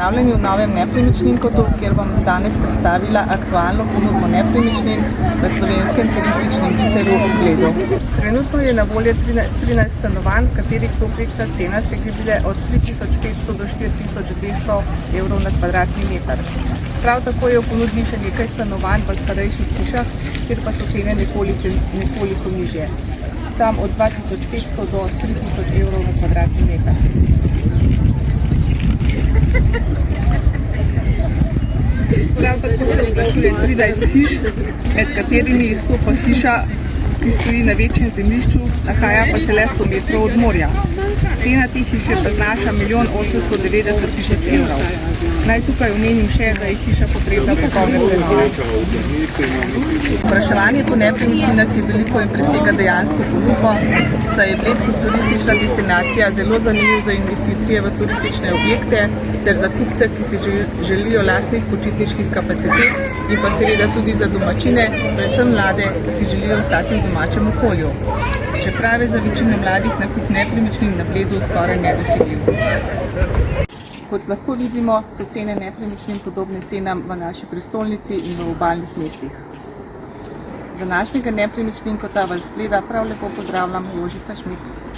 Pozdravljeni v novem nepremičninkotu, kjer bom danes predstavila aktualno ponudbo nepremičnin v slovenskem turističnem biseru Bledu. Trenutno je na voljo 13 stanovanj, katerih povprečna cena se giblje od 3500 do 4200 evrov na kvadratni meter. Prav tako je v ponudbi še nekaj stanovanj v starejših hišah, kjer pa so cene nekoliko nižje. Tam od 2500 do 3000 evrov na kvadratni meter. Prav tako se oglašuje 13 hiš, med katerimi izstopa hiša, ki stoji na večjem zemljišču, nahaja pa se le 100 metrov od morja. Cena te hiše pa znaša 1 890 000 evrov. Naj tukaj omenim še, da je hiša potrebna popolne prenove. Povpraševanje po nepremičninah je veliko in presega dejansko ponudbo, saj je Bled kot turistična destinacija zelo zanimiv za investicije v turistične objekte ter za kupce, ki si želijo lastnih počitniških kapacitet in pa seveda tudi za domačine, predvsem mlade, ki si želijo ostati v domačem okolju. Čeprav je za večino mladih nakup nepremičnin na Bledu skoraj nedosegljiv. Kot lahko vidimo, so cene nepremičnin podobne cenam v naši prestolnici in v obalnih mestih. Z današnjega nepremičninkota vas z Bleda prav lepo pozdravljam Jožica Šmit.